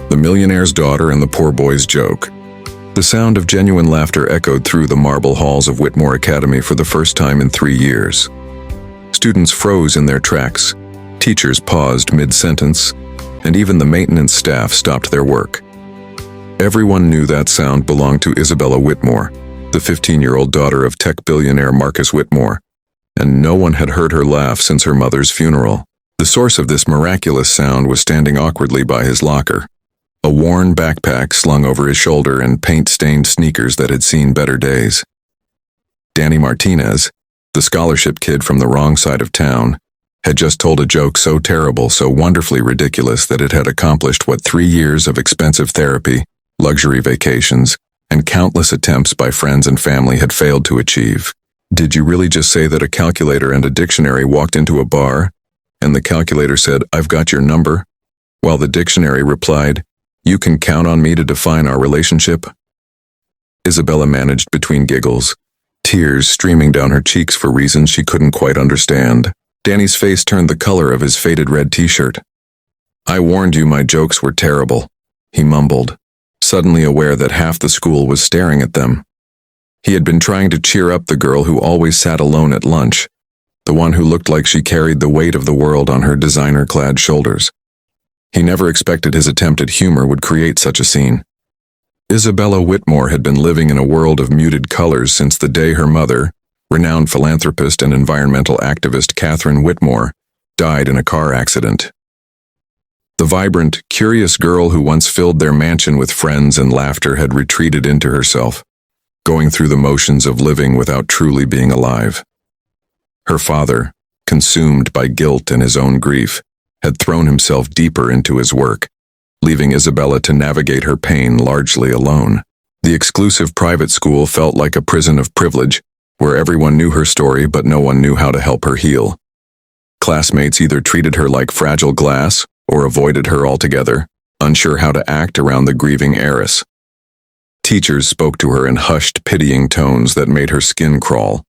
The Millionaire's Daughter and the Poor Boy's Joke. The sound of genuine laughter echoed through the marble halls of Whitmore Academy for the first time in 3 years. Students froze in their tracks, teachers paused mid-sentence, and even the maintenance staff stopped their work. Everyone knew that sound belonged to Isabella Whitmore, the 15-year-old daughter of tech billionaire Marcus Whitmore, and no one had heard her laugh since her mother's funeral. The source of this miraculous sound was standing awkwardly by his locker, a worn backpack slung over his shoulder and paint-stained sneakers that had seen better days. Danny Martinez, the scholarship kid from the wrong side of town, had just told a joke so terrible, so wonderfully ridiculous that it had accomplished what 3 years of expensive therapy, luxury vacations, and countless attempts by friends and family had failed to achieve. Did you really just say that a calculator and a dictionary walked into a bar, and the calculator said, "I've got your number," while the dictionary replied, "You can count on me to define our relationship"? Isabella managed between giggles, tears streaming down her cheeks for reasons she couldn't quite understand. Danny's face turned the color of his faded red t-shirt. "I warned you my jokes were terrible," he mumbled, suddenly aware that half the school was staring at them. He had been trying to cheer up the girl who always sat alone at lunch, the one who looked like she carried the weight of the world on her designer-clad shoulders. He never expected his attempt at humor would create such a scene. Isabella Whitmore had been living in a world of muted colors since the day her mother, renowned philanthropist and environmental activist Catherine Whitmore, died in a car accident. The vibrant, curious girl who once filled their mansion with friends and laughter had retreated into herself, going through the motions of living without truly being alive. Her father, consumed by guilt and his own grief, had thrown himself deeper into his work, leaving Isabella to navigate her pain largely alone. The exclusive private school felt like a prison of privilege, where everyone knew her story but no one knew how to help her heal. Classmates either treated her like fragile glass or avoided her altogether, unsure how to act around the grieving heiress. Teachers spoke to her in hushed, pitying tones that made her skin crawl.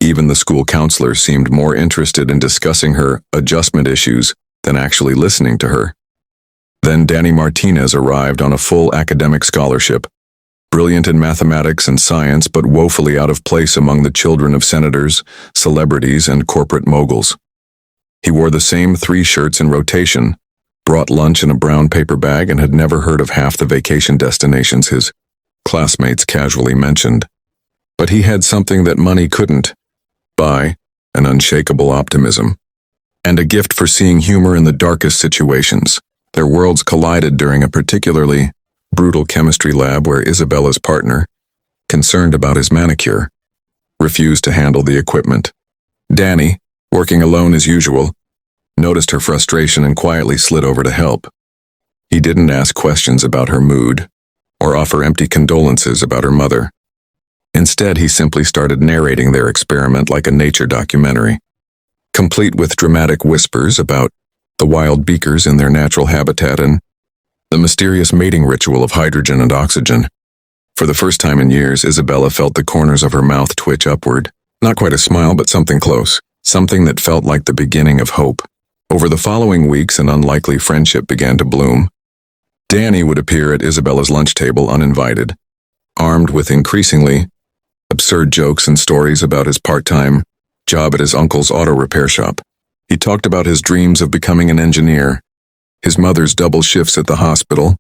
Even the school counselor seemed more interested in discussing her adjustment issues than actually listening to her. Then Danny Martinez arrived on a full academic scholarship, brilliant in mathematics and science but woefully out of place among the children of senators, celebrities, and corporate moguls. He wore the same 3 shirts in rotation, brought lunch in a brown paper bag, and had never heard of half the vacation destinations his classmates casually mentioned. But he had something that money couldn't buy: an unshakable optimism, and a gift for seeing humor in the darkest situations. Their worlds collided during a particularly brutal chemistry lab where Isabella's partner, concerned about his manicure, refused to handle the equipment. Danny, working alone as usual, noticed her frustration and quietly slid over to help. He didn't ask questions about her mood or offer empty condolences about her mother. Instead, he simply started narrating their experiment like a nature documentary, complete with dramatic whispers about the wild beakers in their natural habitat and the mysterious mating ritual of hydrogen and oxygen. For the first time in years, Isabella felt the corners of her mouth twitch upward. Not quite a smile, but something close, something that felt like the beginning of hope. Over the following weeks, an unlikely friendship began to bloom. Danny would appear at Isabella's lunch table uninvited, armed with increasingly absurd jokes and stories about his part-time job at his uncle's auto repair shop. He talked about his dreams of becoming an engineer, his mother's double shifts at the hospital,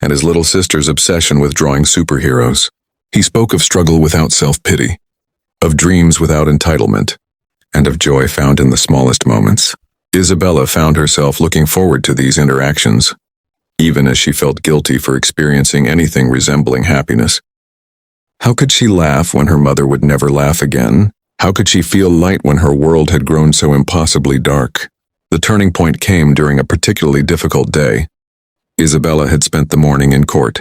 and his little sister's obsession with drawing superheroes. He spoke of struggle without self-pity, of dreams without entitlement, and of joy found in the smallest moments. Isabella found herself looking forward to these interactions, even as she felt guilty for experiencing anything resembling happiness. How could she laugh when her mother would never laugh again? How could she feel light when her world had grown so impossibly dark? The turning point came during a particularly difficult day. Isabella had spent the morning in court,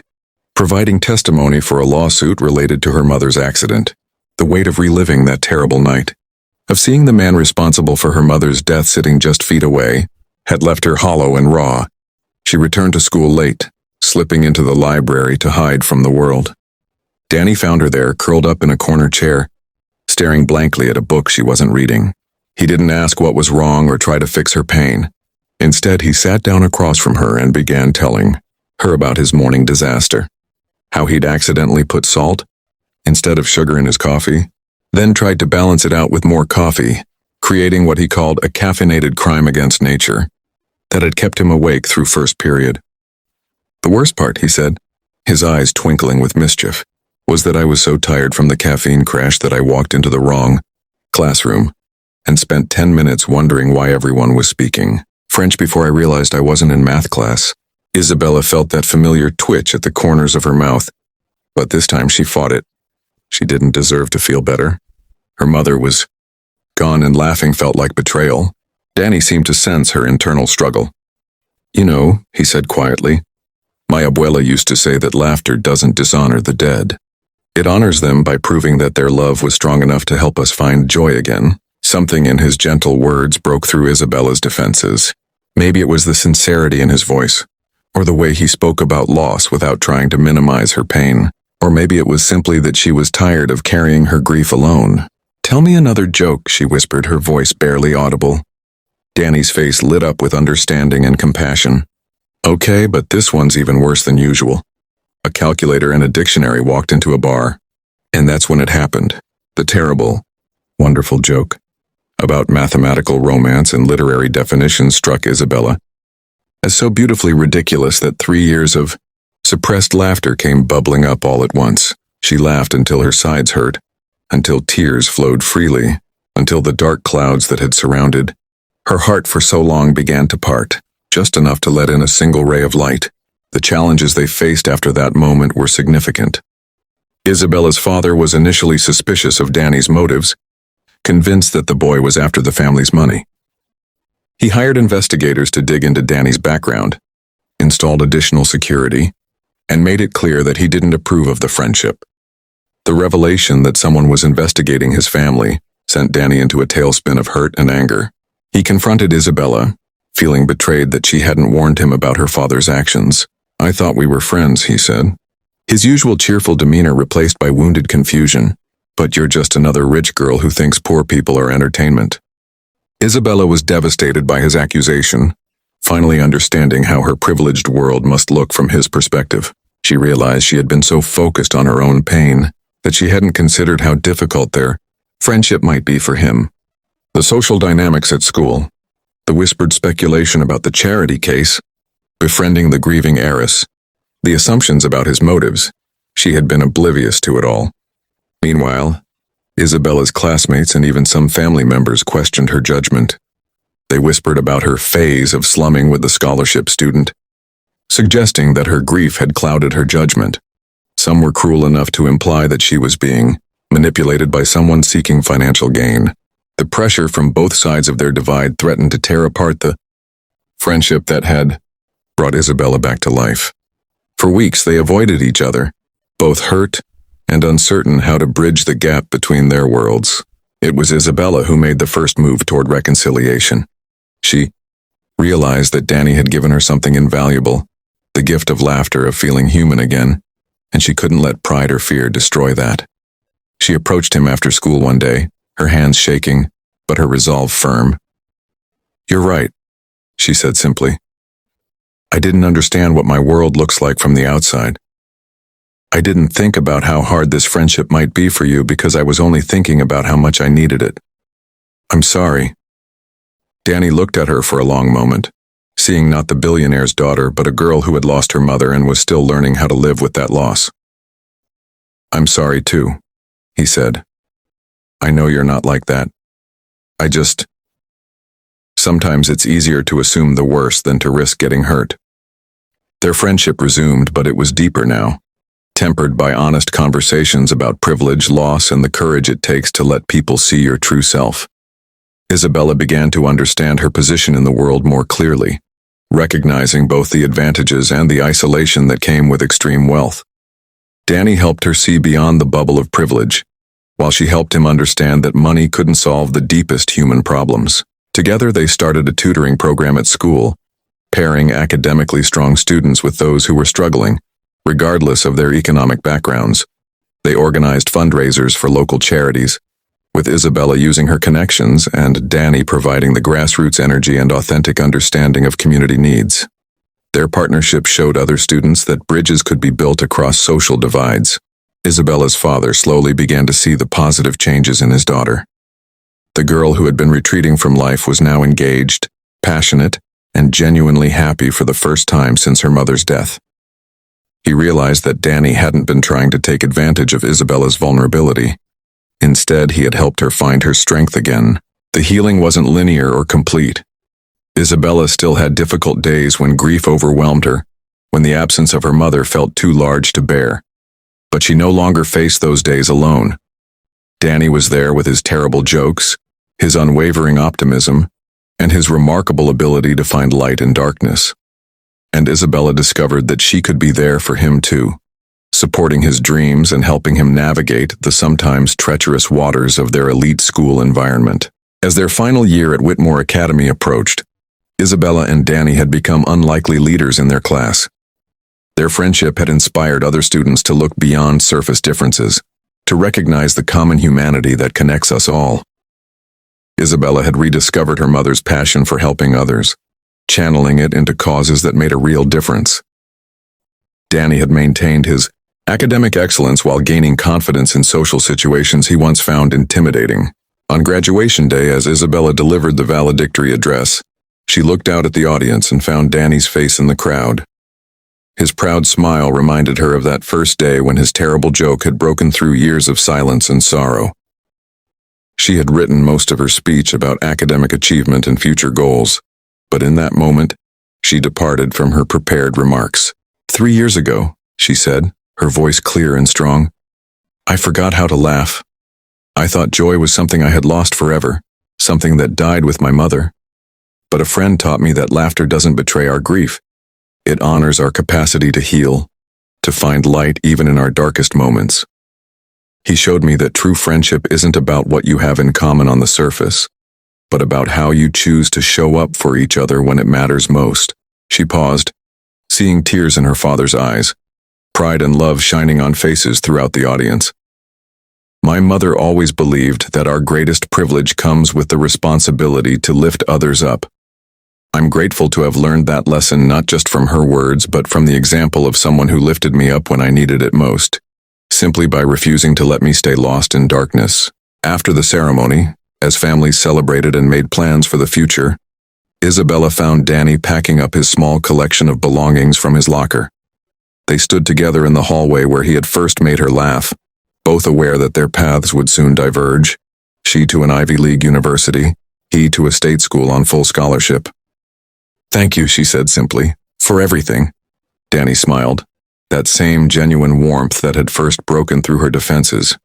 providing testimony for a lawsuit related to her mother's accident. The weight of reliving that terrible night, of seeing the man responsible for her mother's death sitting just feet away, had left her hollow and raw. She returned to school late, slipping into the library to hide from the world. Danny found her there, curled up in a corner chair, staring blankly at a book she wasn't reading. He didn't ask what was wrong or try to fix her pain. Instead, he sat down across from her and began telling Her about his morning disaster. How he'd accidentally put salt instead of sugar in his coffee, then tried to balance it out with more coffee, creating what he called a caffeinated crime against nature that had kept him awake through first period. The worst part, he said, his eyes twinkling with mischief, was that I was so tired from the caffeine crash that I walked into the wrong classroom and spent 10 minutes wondering why everyone was speaking French before I realized I wasn't in math class. Isabella felt that familiar twitch at the corners of her mouth, but this time she fought it. She didn't deserve to feel better. Her mother was gone and laughing felt like betrayal. Danny seemed to sense her internal struggle. You know, he said quietly, my abuela used to say that laughter doesn't dishonor the dead. It honors them by proving that their love was strong enough to help us find joy again. Something in his gentle words broke through Isabella's defenses. Maybe it was the sincerity in his voice, or the way he spoke about loss without trying to minimize her pain. Or maybe it was simply that she was tired of carrying her grief alone. Tell me another joke, she whispered, her voice barely audible. Danny's face lit up with understanding and compassion. Okay, but this one's even worse than usual. A calculator and a dictionary walked into a bar. And that's when it happened. The terrible, wonderful joke about mathematical romance and literary definitions struck Isabella as so beautifully ridiculous that 3 years of suppressed laughter came bubbling up all at once. She laughed until her sides hurt, until tears flowed freely, until the dark clouds that had surrounded her heart for so long began to part, just enough to let in a single ray of light. The challenges they faced after that moment were significant. Isabella's father was initially suspicious of Danny's motives, convinced that the boy was after the family's money. He hired investigators to dig into Danny's background, installed additional security, and made it clear that he didn't approve of the friendship. The revelation that someone was investigating his family sent Danny into a tailspin of hurt and anger. He confronted Isabella, feeling betrayed that she hadn't warned him about her father's actions. I thought we were friends, he said. His usual cheerful demeanor replaced by wounded confusion. But you're just another rich girl who thinks poor people are entertainment. Isabella was devastated by his accusation, finally understanding how her privileged world must look from his perspective. She realized she had been so focused on her own pain that she hadn't considered how difficult their friendship might be for him. The social dynamics at school, the whispered speculation about the charity case, befriending the grieving heiress, the assumptions about his motives, she had been oblivious to it all. Meanwhile, Isabella's classmates and even some family members questioned her judgment. They whispered about her phase of slumming with the scholarship student, suggesting that her grief had clouded her judgment. Some were cruel enough to imply that she was being manipulated by someone seeking financial gain. The pressure from both sides of their divide threatened to tear apart the friendship that had brought Isabella back to life. For weeks they avoided each other, both hurt and uncertain how to bridge the gap between their worlds. It was Isabella who made the first move toward reconciliation. She realized that Danny had given her something invaluable, the gift of laughter, of feeling human again, and she couldn't let pride or fear destroy that. She approached him after school one day, her hands shaking, but her resolve firm. You're right, she said simply. I didn't understand what my world looks like from the outside. I didn't think about how hard this friendship might be for you because I was only thinking about how much I needed it. I'm sorry. Danny looked at her for a long moment, seeing not the billionaire's daughter but a girl who had lost her mother and was still learning how to live with that loss. I'm sorry too, he said. I know you're not like that. Sometimes it's easier to assume the worst than to risk getting hurt. Their friendship resumed, but it was deeper now, tempered by honest conversations about privilege, loss, and the courage it takes to let people see your true self. Isabella began to understand her position in the world more clearly, recognizing both the advantages and the isolation that came with extreme wealth. Danny helped her see beyond the bubble of privilege, while she helped him understand that money couldn't solve the deepest human problems. Together they started a tutoring program at school, pairing academically strong students with those who were struggling, regardless of their economic backgrounds. They organized fundraisers for local charities, with Isabella using her connections and Danny providing the grassroots energy and authentic understanding of community needs. Their partnership showed other students that bridges could be built across social divides. Isabella's father slowly began to see the positive changes in his daughter. The girl who had been retreating from life was now engaged, passionate, and genuinely happy for the first time since her mother's death. He realized that Danny hadn't been trying to take advantage of Isabella's vulnerability. Instead, he had helped her find her strength again. The healing wasn't linear or complete. Isabella still had difficult days when grief overwhelmed her, when the absence of her mother felt too large to bear. But she no longer faced those days alone. Danny was there with his terrible jokes, his unwavering optimism, and his remarkable ability to find light in darkness. And Isabella discovered that she could be there for him too, supporting his dreams and helping him navigate the sometimes treacherous waters of their elite school environment. As their final year at Whitmore Academy approached, Isabella and Danny had become unlikely leaders in their class. Their friendship had inspired other students to look beyond surface differences, to recognize the common humanity that connects us all. Isabella had rediscovered her mother's passion for helping others, channeling it into causes that made a real difference. Danny had maintained his academic excellence while gaining confidence in social situations he once found intimidating. On graduation day, as Isabella delivered the valedictory address, she looked out at the audience and found Danny's face in the crowd. His proud smile reminded her of that first day when his terrible joke had broken through years of silence and sorrow. She had written most of her speech about academic achievement and future goals, but in that moment, she departed from her prepared remarks. 3 years ago, she said, her voice clear and strong, I forgot how to laugh. I thought joy was something I had lost forever, something that died with my mother. But a friend taught me that laughter doesn't betray our grief. It honors our capacity to heal, to find light even in our darkest moments. He showed me that true friendship isn't about what you have in common on the surface, but about how you choose to show up for each other when it matters most. She paused, seeing tears in her father's eyes, pride and love shining on faces throughout the audience. My mother always believed that our greatest privilege comes with the responsibility to lift others up. I'm grateful to have learned that lesson not just from her words, but from the example of someone who lifted me up when I needed it most, simply by refusing to let me stay lost in darkness. After the ceremony, as families celebrated and made plans for the future, Isabella found Danny packing up his small collection of belongings from his locker. They stood together in the hallway where he had first made her laugh, both aware that their paths would soon diverge, she to an Ivy League university, he to a state school on full scholarship. Thank you, she said simply, for everything. Danny smiled, that same genuine warmth that had first broken through her defenses.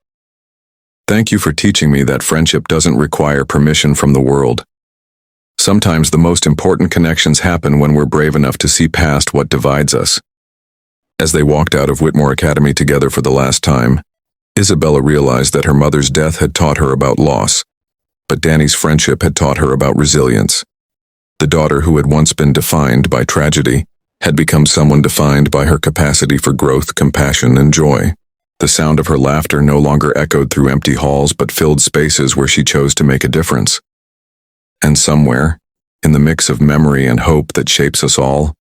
Thank you for teaching me that friendship doesn't require permission from the world. Sometimes the most important connections happen when we're brave enough to see past what divides us. As they walked out of Whitmore Academy together for the last time, Isabella realized that her mother's death had taught her about loss, but Danny's friendship had taught her about resilience. The daughter who had once been defined by tragedy had become someone defined by her capacity for growth, compassion, and joy. The sound of her laughter no longer echoed through empty halls but filled spaces where she chose to make a difference. And somewhere, in the mix of memory and hope that shapes us all,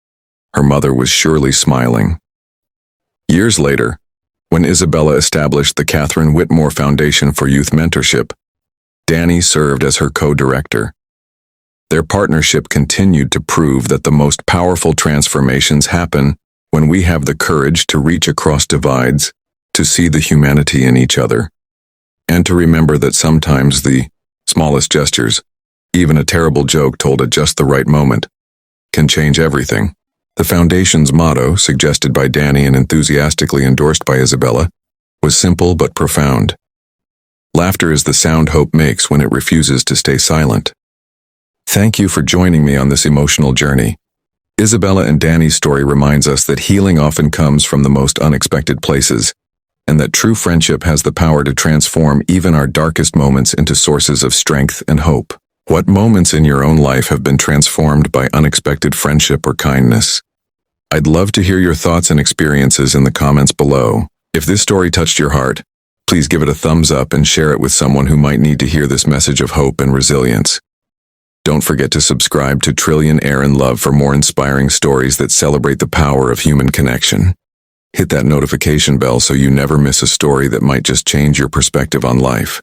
her mother was surely smiling. Years later, when Isabella established the Catherine Whitmore Foundation for Youth Mentorship, Danny served as her co-director. Their partnership continued to prove that the most powerful transformations happen when we have the courage to reach across divides, to see the humanity in each other, and to remember that sometimes the smallest gestures, even a terrible joke told at just the right moment, can change everything. The foundation's motto, suggested by Danny and enthusiastically endorsed by Isabella, was simple but profound. Laughter is the sound hope makes when it refuses to stay silent. Thank you for joining me on this emotional journey. Isabella and Danny's story reminds us that healing often comes from the most unexpected places, and that true friendship has the power to transform even our darkest moments into sources of strength and hope. What moments in your own life have been transformed by unexpected friendship or kindness? I'd love to hear your thoughts and experiences in the comments below. If this story touched your heart, please give it a thumbs up and share it with someone who might need to hear this message of hope and resilience. Don't forget to subscribe to Trillionaire and Love for more inspiring stories that celebrate the power of human connection. Hit that notification bell so you never miss a story that might just change your perspective on life.